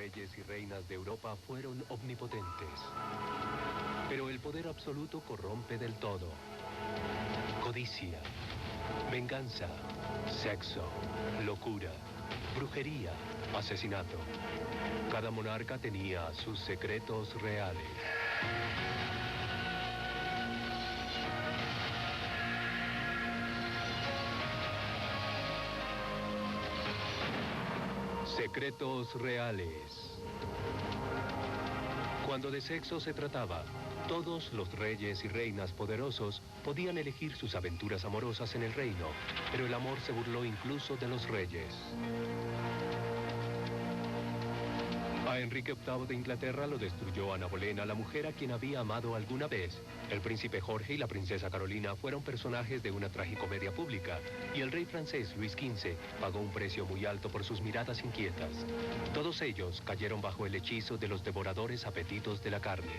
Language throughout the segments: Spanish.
reyes y reinas de Europa fueron omnipotentes. Pero el poder absoluto corrompe del todo. Codicia, venganza, sexo, locura, brujería, asesinato. Cada monarca tenía sus secretos reales. Secretos reales. Cuando de sexo se trataba, todos los reyes y reinas poderosos podían elegir sus aventuras amorosas en el reino, pero el amor se burló incluso de los reyes. A Enrique VIII de Inglaterra lo destruyó Ana Bolena, la mujer a quien había amado alguna vez. El príncipe Jorge y la princesa Carolina fueron personajes de una tragicomedia pública, y el rey francés Luis XV pagó un precio muy alto por sus miradas inquietas. Todos ellos cayeron bajo el hechizo de los devoradores apetitos de la carne.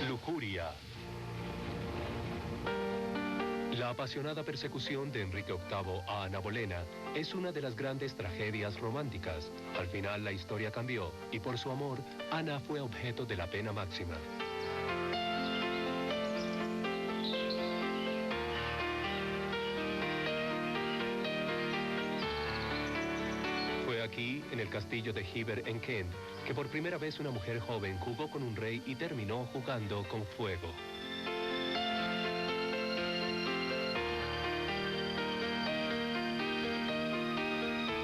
Lujuria. La apasionada persecución de Enrique VIII a Ana Bolena es una de las grandes tragedias románticas. Al final la historia cambió y por su amor, Ana fue objeto de la pena máxima. Fue aquí, en el castillo de Hever en Kent, que por primera vez una mujer joven jugó con un rey y terminó jugando con fuego.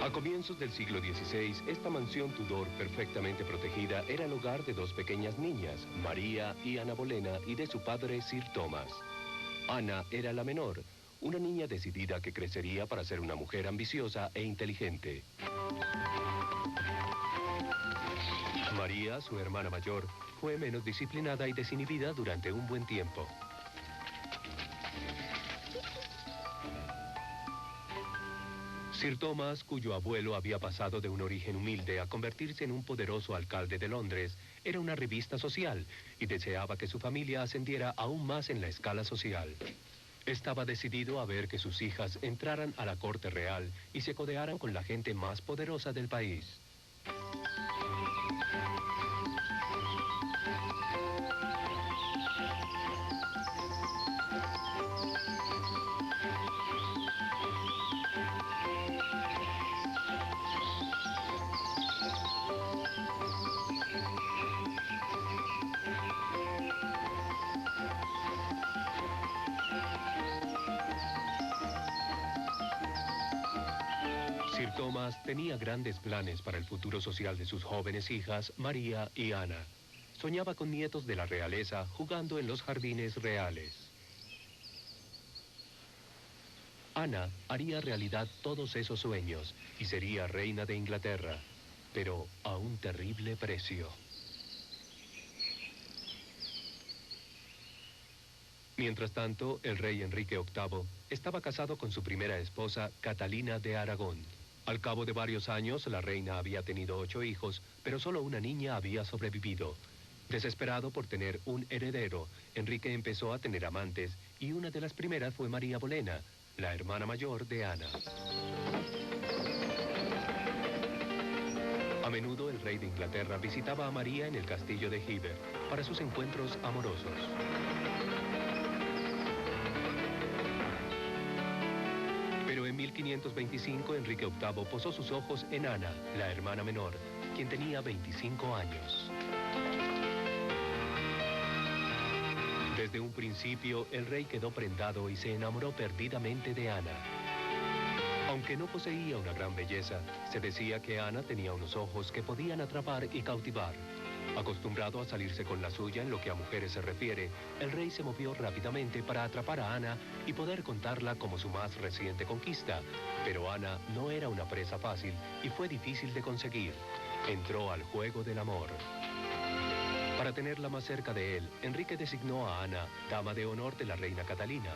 A comienzos del siglo XVI, esta mansión Tudor perfectamente protegida era el hogar de dos pequeñas niñas, María y Ana Bolena, y de su padre Sir Thomas. Ana era la menor, una niña decidida que crecería para ser una mujer ambiciosa e inteligente. María, su hermana mayor, fue menos disciplinada y desinhibida durante un buen tiempo. Sir Thomas, cuyo abuelo había pasado de un origen humilde a convertirse en un poderoso alcalde de Londres, era una revista social y deseaba que su familia ascendiera aún más en la escala social. Estaba decidido a ver que sus hijas entraran a la corte real y se codearan con la gente más poderosa del país. Sir Thomas tenía grandes planes para el futuro social de sus jóvenes hijas, María y Ana. Soñaba con nietos de la realeza jugando en los jardines reales. Ana haría realidad todos esos sueños y sería reina de Inglaterra, pero a un terrible precio. Mientras tanto, el rey Enrique VIII estaba casado con su primera esposa, Catalina de Aragón. Al cabo de varios años, la reina había tenido 8 hijos, pero solo una niña había sobrevivido. Desesperado por tener un heredero, Enrique empezó a tener amantes, y una de las primeras fue María Bolena, la hermana mayor de Ana. A menudo el rey de Inglaterra visitaba a María en el castillo de Hever para sus encuentros amorosos. Pero en 1525 Enrique VIII posó sus ojos en Ana, la hermana menor, quien tenía 25 años. Desde un principio, el rey quedó prendado y se enamoró perdidamente de Ana. Aunque no poseía una gran belleza, se decía que Ana tenía unos ojos que podían atrapar y cautivar. Acostumbrado a salirse con la suya en lo que a mujeres se refiere, el rey se movió rápidamente para atrapar a Ana y poder contarla como su más reciente conquista. Pero Ana no era una presa fácil y fue difícil de conseguir. Entró al juego del amor. Para tenerla más cerca de él, Enrique designó a Ana dama de honor de la reina Catalina.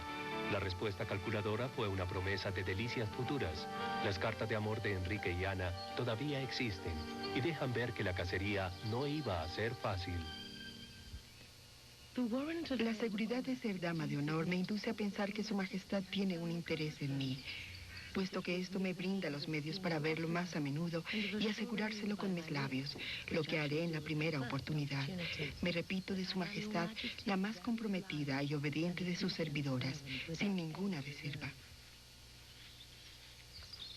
La respuesta calculadora fue una promesa de delicias futuras. Las cartas de amor de Enrique y Ana todavía existen y dejan ver que la cacería no iba a ser fácil. La seguridad de ser dama de honor me induce a pensar que su majestad tiene un interés en mí. puesto que esto me brinda los medios para verlo más a menudo y asegurárselo con mis labios, lo que haré en la primera oportunidad. Me repito de Su Majestad, la más comprometida y obediente de sus servidoras, sin ninguna reserva.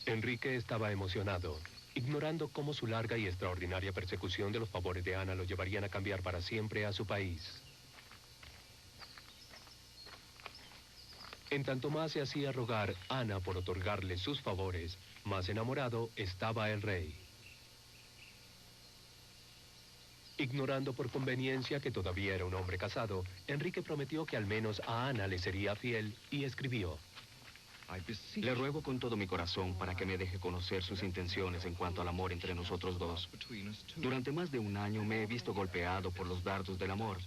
Enrique estaba emocionado, ignorando cómo su larga y extraordinaria persecución de los favores de Ana lo llevarían a cambiar para siempre a su país. En tanto más se hacía rogar Ana por otorgarle sus favores, más enamorado estaba el rey. Ignorando por conveniencia que todavía era un hombre casado, Enrique prometió que al menos a Ana le sería fiel y escribió: Le ruego con todo mi corazón para que me deje conocer sus intenciones en cuanto al amor entre nosotros dos. Durante más de un año me he visto golpeado por los dardos del amor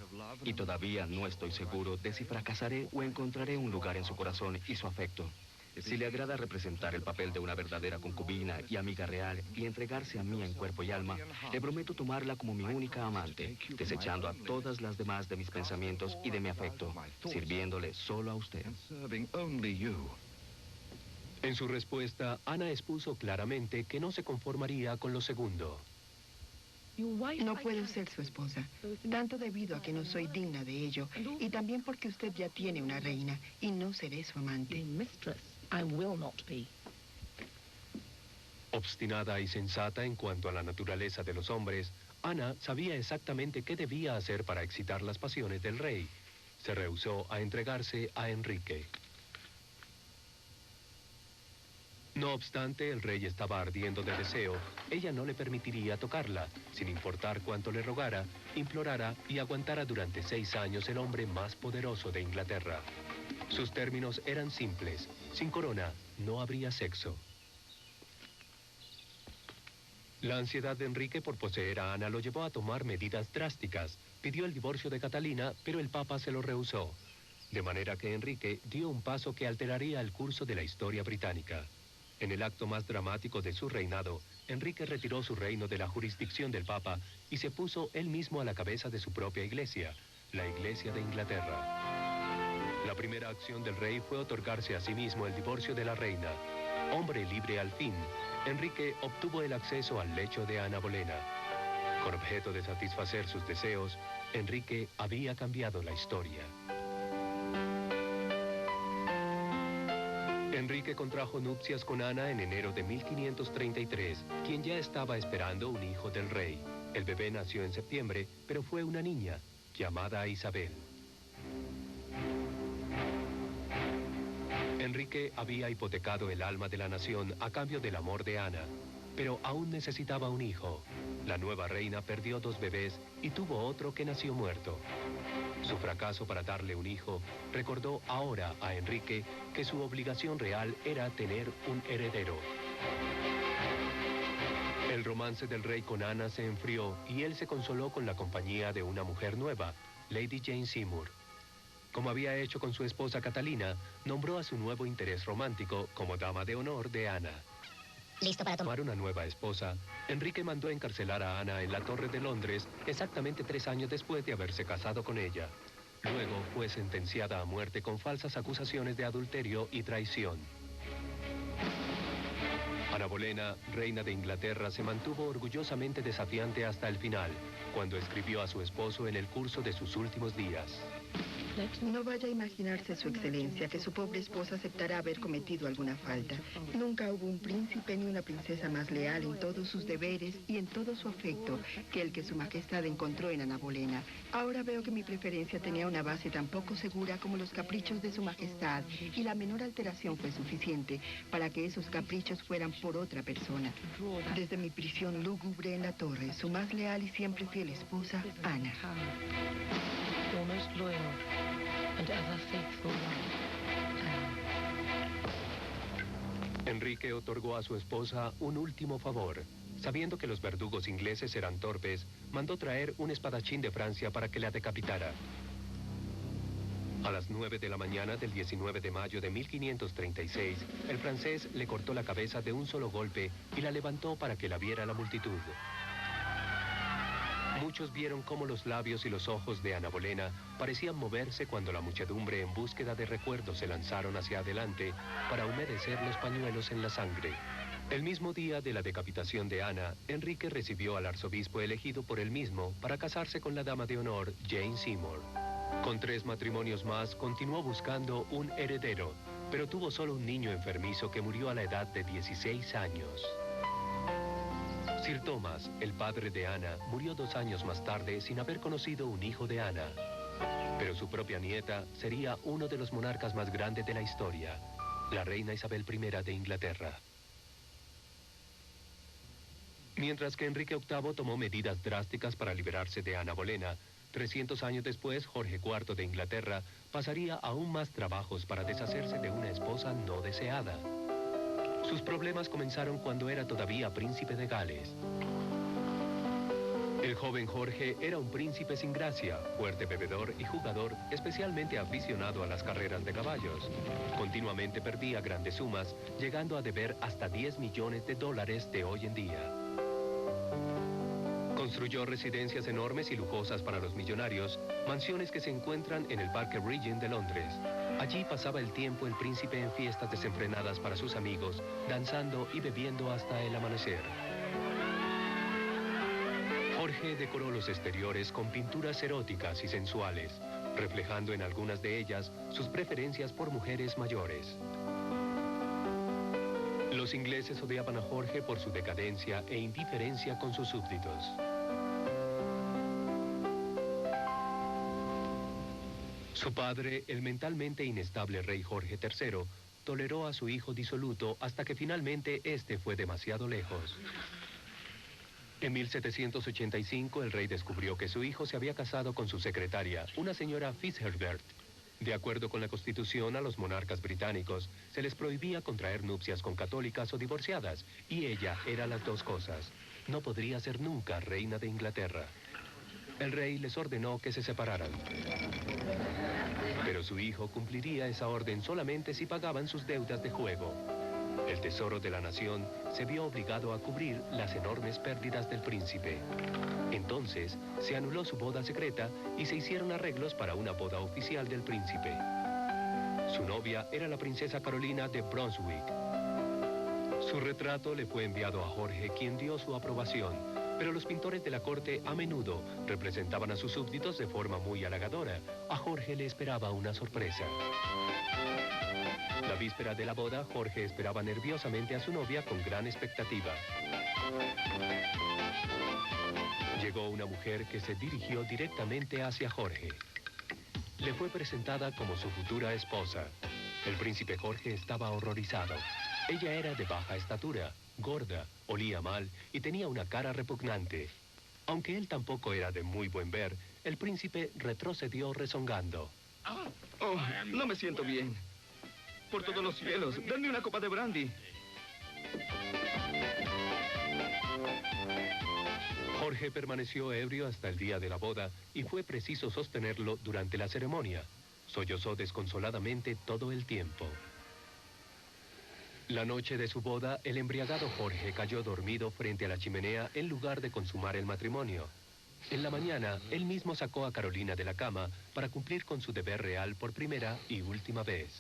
y todavía no estoy seguro de si fracasaré o encontraré un lugar en su corazón y su afecto. Si le agrada representar el papel de una verdadera concubina y amiga real y entregarse a mí en cuerpo y alma, le prometo tomarla como mi única amante, desechando a todas las demás de mis pensamientos y de mi afecto, sirviéndole solo a usted. En su respuesta, Ana expuso claramente que no se conformaría con lo segundo. No puedo ser su esposa, tanto debido a que no soy digna de ello, y también porque usted ya tiene una reina, y no seré su amante. Obstinada y sensata en cuanto a la naturaleza de los hombres, Ana sabía exactamente qué debía hacer para excitar las pasiones del rey. Se rehusó a entregarse a Enrique. No obstante, el rey estaba ardiendo de deseo. Ella no le permitiría tocarla, sin importar cuánto le rogara, implorara y aguantara durante 6 años el hombre más poderoso de Inglaterra. Sus términos eran simples: sin corona, no habría sexo. La ansiedad de Enrique por poseer a Ana lo llevó a tomar medidas drásticas. Pidió el divorcio de Catalina, pero el Papa se lo rehusó. De manera que Enrique dio un paso que alteraría el curso de la historia británica. En el acto más dramático de su reinado, Enrique retiró su reino de la jurisdicción del Papa y se puso él mismo a la cabeza de su propia iglesia, la Iglesia de Inglaterra. La primera acción del rey fue otorgarse a sí mismo el divorcio de la reina. Hombre libre al fin, Enrique obtuvo el acceso al lecho de Ana Bolena. Con objeto de satisfacer sus deseos, Enrique había cambiado la historia. Enrique contrajo nupcias con Ana en enero de 1533, quien ya estaba esperando un hijo del rey. El bebé nació en septiembre, pero fue una niña, llamada Isabel. Enrique había hipotecado el alma de la nación a cambio del amor de Ana, pero aún necesitaba un hijo. La nueva reina perdió 2 bebés y tuvo otro que nació muerto. Su fracaso para darle un hijo recordó ahora a Enrique que su obligación real era tener un heredero. El romance del rey con Ana se enfrió y él se consoló con la compañía de una mujer nueva, Lady Jane Seymour. Como había hecho con su esposa Catalina, nombró a su nuevo interés romántico como dama de honor de Ana. Listo para tomar una nueva esposa, Enrique mandó encarcelar a Ana en la Torre de Londres exactamente 3 años después de haberse casado con ella. Luego fue sentenciada a muerte con falsas acusaciones de adulterio y traición. Ana Bolena, reina de Inglaterra, se mantuvo orgullosamente desafiante hasta el final, cuando escribió a su esposo en el curso de sus últimos días. No vaya a imaginarse, Su Excelencia, que su pobre esposa aceptará haber cometido alguna falta. Nunca hubo un príncipe ni una princesa más leal en todos sus deberes y en todo su afecto que el que Su Majestad encontró en Ana Bolena. Ahora veo que mi preferencia tenía una base tan poco segura como los caprichos de Su Majestad, y la menor alteración fue suficiente para que esos caprichos fueran por otra persona. Desde mi prisión lúgubre en la torre, su más leal y siempre fiel esposa, Ana. Enrique otorgó a su esposa un último favor. Sabiendo que los verdugos ingleses eran torpes, mandó traer un espadachín de Francia para que la decapitara. A las 9 de la mañana del 19 de mayo de 1536, el francés le cortó la cabeza de un solo golpe y la levantó para que la viera la multitud. Muchos vieron cómo los labios y los ojos de Ana Bolena parecían moverse cuando la muchedumbre en búsqueda de recuerdos se lanzaron hacia adelante para humedecer los pañuelos en la sangre. El mismo día de la decapitación de Ana, Enrique recibió al arzobispo elegido por él mismo para casarse con la dama de honor, Jane Seymour. Con 3 matrimonios más, continuó buscando un heredero, pero tuvo solo un niño enfermizo que murió a la edad de 16 años. Sir Thomas, el padre de Ana, murió 2 años más tarde sin haber conocido un hijo de Ana. Pero su propia nieta sería uno de los monarcas más grandes de la historia, la reina Isabel I de Inglaterra. Mientras que Enrique VIII tomó medidas drásticas para liberarse de Ana Bolena, 300 años después, Jorge IV de Inglaterra pasaría aún más trabajos para deshacerse de una esposa no deseada. Sus problemas comenzaron cuando era todavía príncipe de Gales. El joven Jorge era un príncipe sin gracia, fuerte bebedor y jugador, especialmente aficionado a las carreras de caballos. Continuamente perdía grandes sumas, llegando a deber hasta $10 millones de hoy en día. Construyó residencias enormes y lujosas para los millonarios, mansiones que se encuentran en el Parque Regent de Londres. Allí pasaba el tiempo el príncipe en fiestas desenfrenadas para sus amigos, danzando y bebiendo hasta el amanecer. Jorge decoró los exteriores con pinturas eróticas y sensuales, reflejando en algunas de ellas sus preferencias por mujeres mayores. Los ingleses odiaban a Jorge por su decadencia e indiferencia con sus súbditos. Su padre, el mentalmente inestable rey Jorge III, toleró a su hijo disoluto hasta que finalmente este fue demasiado lejos. En 1785, el rey descubrió que su hijo se había casado con su secretaria, una señora Fitzherbert. De acuerdo con la Constitución, a los monarcas británicos se les prohibía contraer nupcias con católicas o divorciadas, y ella era las dos cosas. No podría ser nunca reina de Inglaterra. El rey les ordenó que se separaran. Pero su hijo cumpliría esa orden solamente si pagaban sus deudas de juego. El tesoro de la nación se vio obligado a cubrir las enormes pérdidas del príncipe. Entonces, se anuló su boda secreta y se hicieron arreglos para una boda oficial del príncipe. Su novia era la princesa Carolina de Brunswick. Su retrato le fue enviado a Jorge, quien dio su aprobación, pero los pintores de la corte a menudo representaban a sus súbditos de forma muy halagadora. A Jorge le esperaba una sorpresa. La víspera de la boda, Jorge esperaba nerviosamente a su novia con gran expectativa. Llegó una mujer que se dirigió directamente hacia Jorge. Le fue presentada como su futura esposa. El príncipe Jorge estaba horrorizado. Ella era de baja estatura, gorda, olía mal y tenía una cara repugnante. Aunque él tampoco era de muy buen ver, el príncipe retrocedió rezongando. Oh, no me siento bien. Por todos los cielos, denme una copa de brandy. Jorge permaneció ebrio hasta el día de la boda y fue preciso sostenerlo durante la ceremonia. Sollozó desconsoladamente todo el tiempo. La noche de su boda, el embriagado Jorge cayó dormido frente a la chimenea en lugar de consumar el matrimonio. En la mañana, él mismo sacó a Carolina de la cama para cumplir con su deber real por primera y última vez.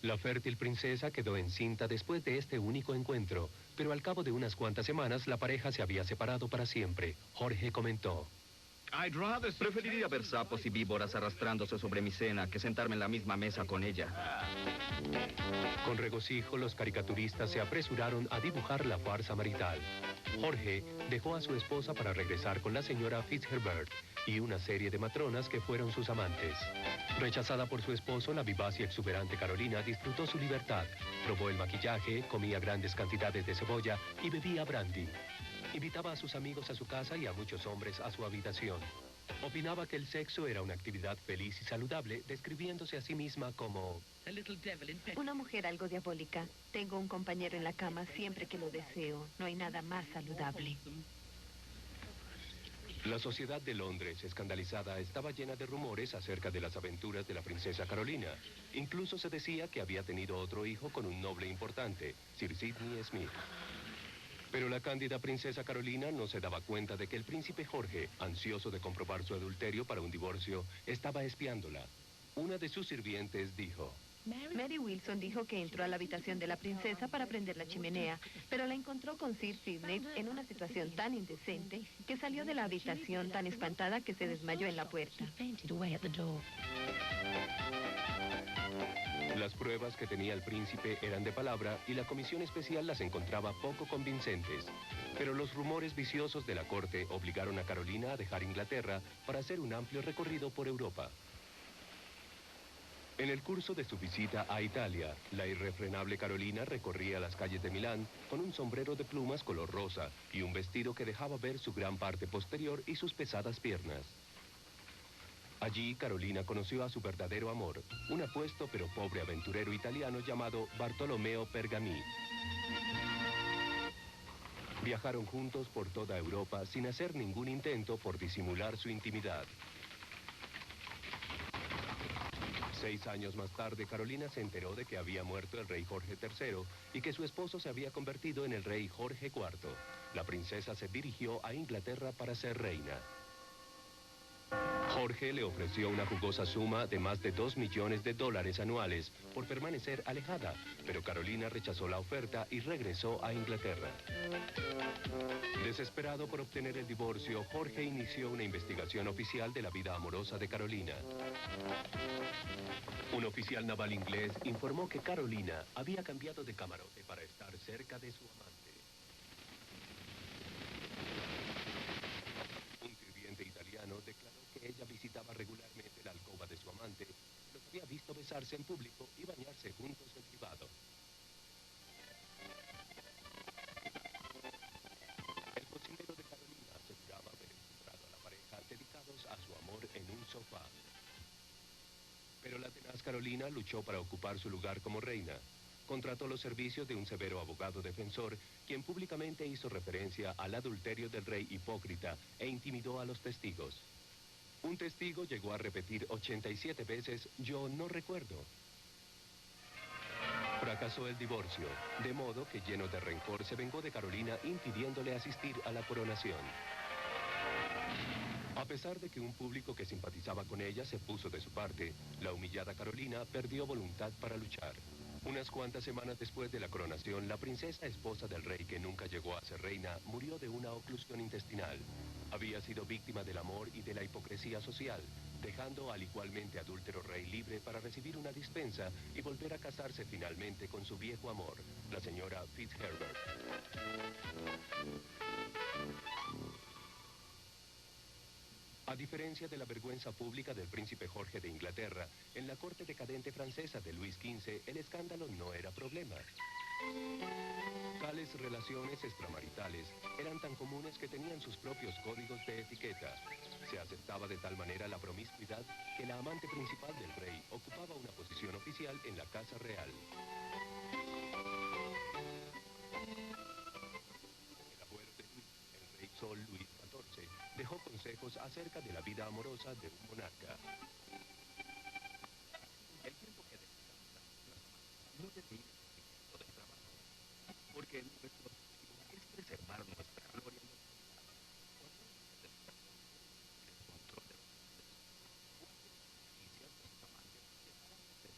La fértil princesa quedó encinta después de este único encuentro, pero al cabo de unas cuantas semanas la pareja se había separado para siempre. Jorge comentó: Preferiría ver sapos y víboras arrastrándose sobre mi cena que sentarme en la misma mesa con ella. Con regocijo, los caricaturistas se apresuraron a dibujar la farsa marital. Jorge dejó a su esposa para regresar con la señora Fitzherbert y una serie de matronas que fueron sus amantes. Rechazada por su esposo, la vivaz y exuberante Carolina disfrutó su libertad, probó el maquillaje, comía grandes cantidades de cebolla y bebía brandy. Invitaba a sus amigos a su casa y a muchos hombres a su habitación. Opinaba que el sexo era una actividad feliz y saludable, describiéndose a sí misma como una mujer algo diabólica. Tengo un compañero en la cama siempre que lo deseo. No hay nada más saludable. La sociedad de Londres, escandalizada, estaba llena de rumores acerca de las aventuras de la princesa Carolina. Incluso se decía que había tenido otro hijo con un noble importante, Sir Sidney Smith. Pero la cándida princesa Carolina no se daba cuenta de que el príncipe Jorge, ansioso de comprobar su adulterio para un divorcio, estaba espiándola. Una de sus sirvientes dijo: Mary Wilson dijo que entró a la habitación de la princesa para prender la chimenea, pero la encontró con Sir Sidney en una situación tan indecente que salió de la habitación tan espantada que se desmayó en la puerta. Las pruebas que tenía el príncipe eran de palabra y la comisión especial las encontraba poco convincentes. Pero los rumores viciosos de la corte obligaron a Carolina a dejar Inglaterra para hacer un amplio recorrido por Europa. En el curso de su visita a Italia, la irrefrenable Carolina recorría las calles de Milán con un sombrero de plumas color rosa y un vestido que dejaba ver su gran parte posterior y sus pesadas piernas. Allí, Carolina conoció a su verdadero amor, un apuesto pero pobre aventurero italiano llamado Bartolomeo Pergamì. Viajaron juntos por toda Europa sin hacer ningún intento por disimular su intimidad. 6 años más tarde, Carolina se enteró de que había muerto el rey Jorge III y que su esposo se había convertido en el rey Jorge IV. La princesa se dirigió a Inglaterra para ser reina. Jorge le ofreció una jugosa suma de más de $2 millones anuales por permanecer alejada, pero Carolina rechazó la oferta y regresó a Inglaterra. Desesperado por obtener el divorcio, Jorge inició una investigación oficial de la vida amorosa de Carolina. Un oficial naval inglés informó que Carolina había cambiado de camarote para estar cerca de su amante. Un sirviente italiano declaró que ella visitaba regularmente la alcoba de su amante, los había visto besarse en público y bañarse juntos en privado. El cocinero de Carolina aseguraba haber encontrado a la pareja dedicados a su amor en un sofá. Pero la tenaz Carolina luchó para ocupar su lugar como reina. Contrató los servicios de un severo abogado defensor, quien públicamente hizo referencia al adulterio del rey hipócrita e intimidó a los testigos. Un testigo llegó a repetir 87 veces: "Yo no recuerdo". Fracasó el divorcio, de modo que, lleno de rencor, se vengó de Carolina impidiéndole asistir a la coronación. A pesar de que un público que simpatizaba con ella se puso de su parte, la humillada Carolina perdió voluntad para luchar. Unas cuantas semanas después de la coronación, la princesa esposa del rey, que nunca llegó a ser reina, murió de una oclusión intestinal. Había sido víctima del amor y de la hipocresía social, dejando al igualmente adúltero rey libre para recibir una dispensa y volver a casarse finalmente con su viejo amor, la señora Fitzherbert. A diferencia de la vergüenza pública del príncipe Jorge de Inglaterra, en la corte decadente francesa de Luis XV, el escándalo no era problema. Tales relaciones extramaritales eran tan comunes que tenían sus propios códigos de etiqueta. Se aceptaba de tal manera la promiscuidad que la amante principal del rey ocupaba una posición oficial en la Casa Real. El abuelo de Luis, el rey Sol Luis XIV, dejó consejos acerca de la vida amorosa de un monarca. El tiempo que descansa no determina el éxito del trabajo, porque nuestro objetivo es preservar nuestra gloria en la sociedad. El control de los y ciertos amantes llegarán a ser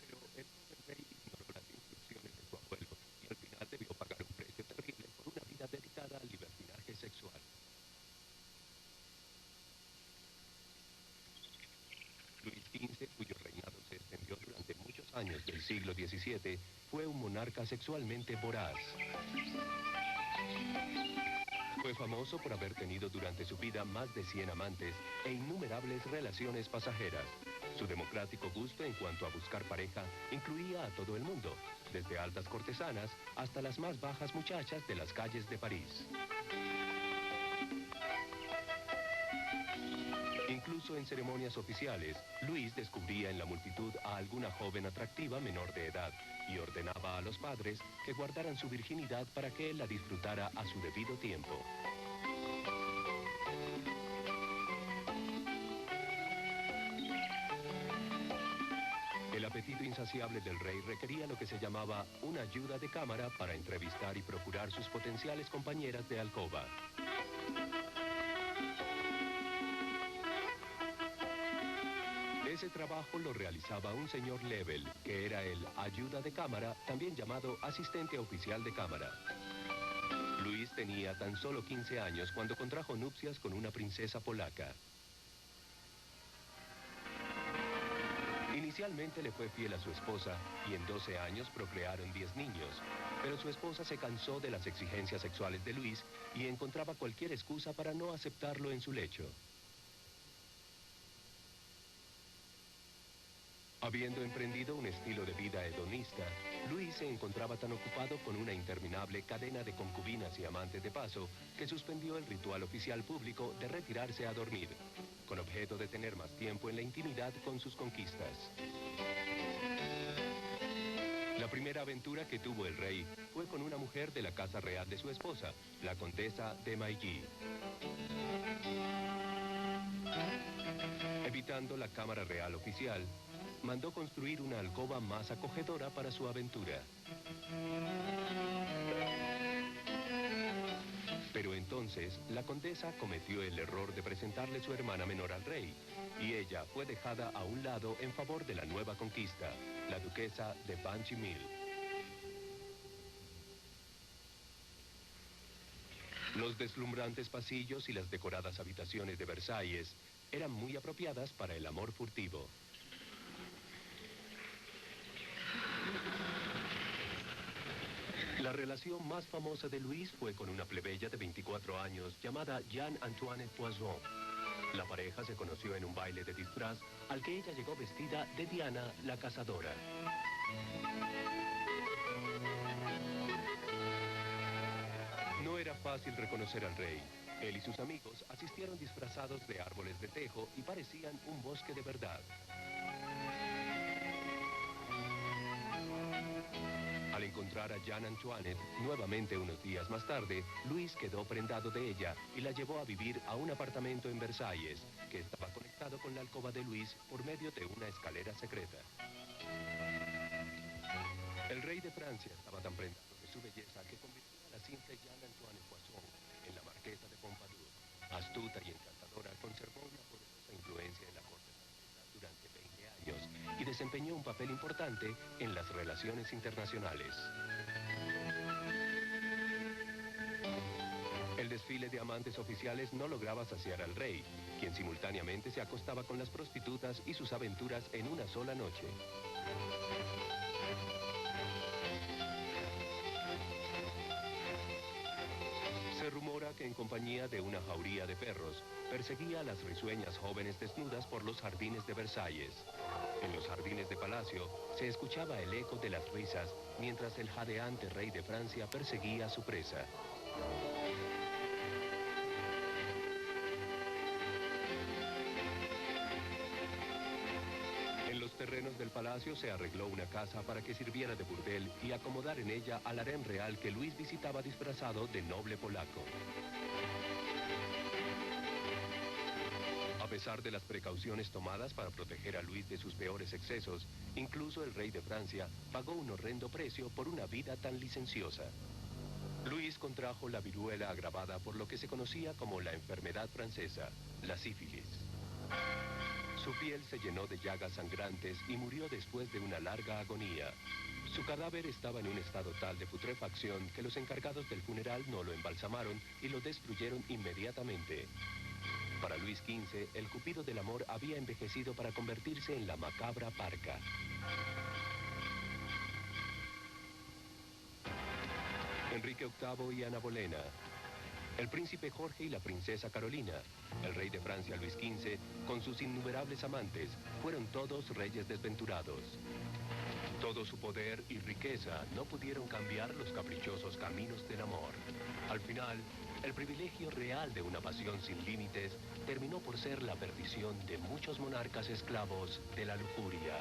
pero el joven rey ignoró las instrucciones de su abuelo y al final debió pagar un precio terrible por una vida dedicada al libertinaje sexual. Luis XV, cuyo reinado se extendió durante muchos años del siglo XVII, fue un monarca sexualmente voraz. Fue famoso por haber tenido durante su vida más de 100 amantes e innumerables relaciones pasajeras. Su democrático gusto en cuanto a buscar pareja incluía a todo el mundo, desde altas cortesanas hasta las más bajas muchachas de las calles de París. Incluso en ceremonias oficiales, Luis descubría en la multitud a alguna joven atractiva menor de edad y ordenaba a los padres que guardaran su virginidad para que él la disfrutara a su debido tiempo. El apetito insaciable del rey requería lo que se llamaba una ayuda de cámara para entrevistar y procurar sus potenciales compañeras de alcoba. Ese trabajo lo realizaba un señor Lebel, que era el ayuda de cámara, también llamado asistente oficial de cámara. Luis tenía tan solo 15 años cuando contrajo nupcias con una princesa polaca. Inicialmente le fue fiel a su esposa y en 12 años procrearon 10 niños, pero su esposa se cansó de las exigencias sexuales de Luis y encontraba cualquier excusa para no aceptarlo en su lecho. Habiendo emprendido un estilo de vida hedonista, Luis se encontraba tan ocupado con una interminable cadena de concubinas y amantes de paso que suspendió el ritual oficial público de retirarse a dormir, con objeto de tener más tiempo en la intimidad con sus conquistas. La primera aventura que tuvo el rey fue con una mujer de la casa real de su esposa, la condesa de Mailly. Evitando la cámara real oficial, mandó construir una alcoba más acogedora para su aventura. Pero entonces, la condesa cometió el error de presentarle su hermana menor al rey, y ella fue dejada a un lado en favor de la nueva conquista, la duquesa de Banchimil. Los deslumbrantes pasillos y las decoradas habitaciones de Versalles eran muy apropiadas para el amor furtivo. La relación más famosa de Luis fue con una plebeya de 24 años llamada Jeanne-Antoinette Poisson. La pareja se conoció en un baile de disfraz al que ella llegó vestida de Diana la cazadora. No era fácil reconocer al rey. Él y sus amigos asistieron disfrazados de árboles de tejo y parecían un bosque de verdad. Al encontrar a Jeanne Antoinette nuevamente unos días más tarde, Luis quedó prendado de ella y la llevó a vivir a un apartamento en Versalles, que estaba conectado con la alcoba de Luis por medio de una escalera secreta. El rey de Francia estaba tan prendado de su belleza que convirtió a la simple Jeanne Antoinette Poisson en la marquesa de Pompadour. Astuta y encantadora, conservó una poderosa influencia en la corte francesa durante 20 años y desempeñó un papel importante en las relaciones internacionales. El desfile de amantes oficiales no lograba saciar al rey, quien simultáneamente se acostaba con las prostitutas y sus aventuras en una sola noche. Se rumora que en compañía de una jauría de perros, perseguía a las risueñas jóvenes desnudas por los jardines de Versalles. En los jardines de palacio se escuchaba el eco de las risas mientras el jadeante rey de Francia perseguía a su presa. En los terrenos del palacio se arregló una casa para que sirviera de burdel y acomodar en ella al harén real que Luis visitaba disfrazado de noble polaco. A pesar de las precauciones tomadas para proteger a Luis de sus peores excesos, incluso el rey de Francia pagó un horrendo precio por una vida tan licenciosa. Luis contrajo la viruela agravada por lo que se conocía como la enfermedad francesa, la sífilis. Su piel se llenó de llagas sangrantes y murió después de una larga agonía. Su cadáver estaba en un estado tal de putrefacción que los encargados del funeral no lo embalsamaron y lo destruyeron inmediatamente. Para Luis XV, el cupido del amor había envejecido para convertirse en la macabra parca. Enrique VIII y Ana Bolena, el príncipe Jorge y la princesa Carolina, el rey de Francia Luis XV, con sus innumerables amantes, fueron todos reyes desventurados. Todo su poder y riqueza no pudieron cambiar los caprichosos caminos del amor. Al final, el privilegio real de una pasión sin límites terminó por ser la perdición de muchos monarcas esclavos de la lujuria.